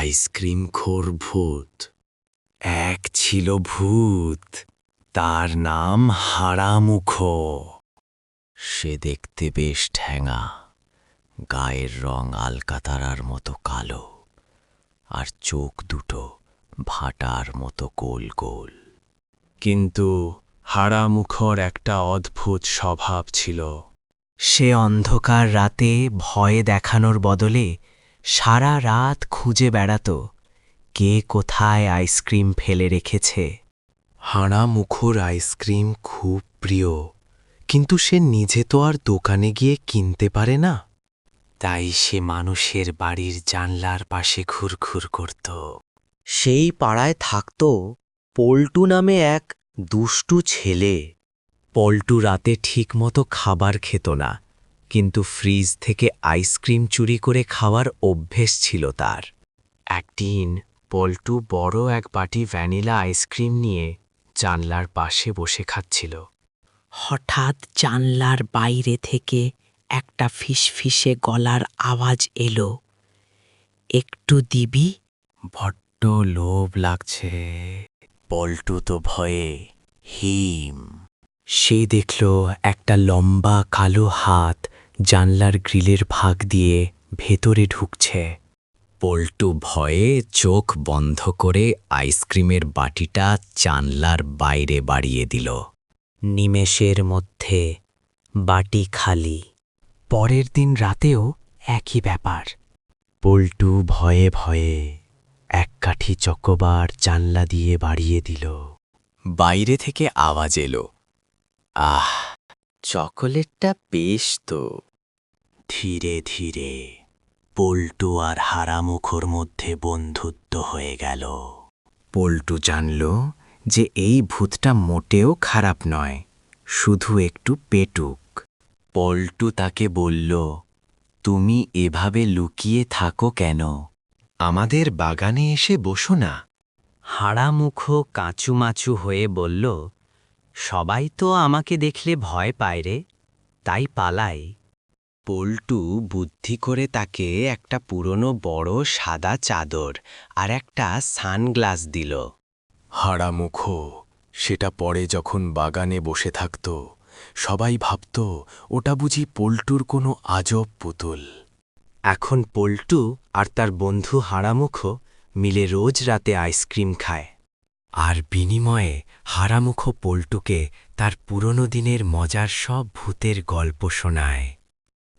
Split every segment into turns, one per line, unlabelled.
আইসক্রিমখোর ভূত। এক ছিল ভূত, তার নাম হারামুখো। সে দেখতে বেশ ঠ্যাঙা, গায়ের রং আলকাতারার মতো কালো, আর চোখ দুটো ভাটার মতো গোল গোল। কিন্তু হারামুখোর একটা অদ্ভুত স্বভাব ছিল।
সে অন্ধকার রাতে ভয় দেখানোর বদলে সারা রাত খুঁজে বেড়াত কে কোথায় আইসক্রিম ফেলে রেখেছে।
হারামুখোর আইসক্রিম খুব প্রিয়, কিন্তু সে নিজে তো আর দোকানে গিয়ে কিনতে পারে না। তাই সে মানুষের বাড়ির জানলার পাশে ঘুরঘুর করত।
সেই পাড়ায় থাকত পল্টু নামে এক দুষ্টু ছেলে। পল্টু রাতে ঠিকমতো খাবার খেত না, কিন্তু ফ্রিজ থেকে আইসক্রিম চুরি করে খাওয়ার অভ্যেস ছিল তার।
একদিন পল্টু বড় এক বাটি ভ্যানিলা আইসক্রিম নিয়ে জানলার পাশে বসে খাচ্ছিল।
হঠাৎ জানলার বাইরে থেকে একটা ফিসফিসে গলার আওয়াজ এলো, একটু দিবি?
বড্ড লোভ লাগছে। পল্টু তো ভয়ে হিম।
সে দেখল একটা লম্বা কালো হাত জানলার গ্রিলের ফাঁক দিয়ে ভেতরে ঢুকছে।
পল্টু ভয়ে চোখ বন্ধ করে আইসক্রিমের বাটিটা জানলার বাইরে বাড়িয়ে দিল।
নিমেষের মধ্যে বাটি খালি। পরের দিন রাতেও একই ব্যাপার। পল্টু ভয়ে ভয়ে এক কাঠি চকোবার জানলা দিয়ে বাড়িয়ে দিল।
বাইরে থেকে আওয়াজ এলো, আহ, চকোলেটটা বেশ তো। ধীরে ধীরে পল্টু আর হারামুখোর মধ্যে বন্ধুত্ব হয়ে গেল। পল্টু জানল যে এই ভূতটা মোটেও খারাপ নয়, শুধু একটু পেটুক। পল্টু তাকে বলল, তুমি এভাবে লুকিয়ে থাকো কেন? আমাদের বাগানে এসে বসো না।
হারামুখো কাঁচুমাচু হয়ে বলল, সবাই তো আমাকে দেখলে ভয় পায় রে, তাই পালাই।
পল্টু বুদ্ধি করে তাকে একটা পুরনো বড় সাদা চাদর আর একটা সানগ্লাস দিল। হারামুখো সেটা পরে যখন বাগানে বসে থাকত, সবাই ভাবত ওটা বুঝি পল্টুর কোনো আজব পুতুল।
এখন পল্টু আর তার বন্ধু হারামুখো মিলে রোজ রাতে আইসক্রিম খায়, আর বিনিময়ে হারামুখো পল্টুকে তার পুরনো দিনের মজার সব ভূতের গল্প শোনায়।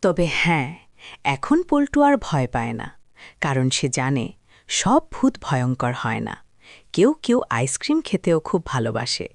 তবে হ্যাঁ, এখন পল্টু আর ভয় পায় না, কারণ সে জানে সব ভূত ভয়ঙ্কর হয় না। কেউ কেউ আইসক্রিম খেতেও খুব ভালোবাসে।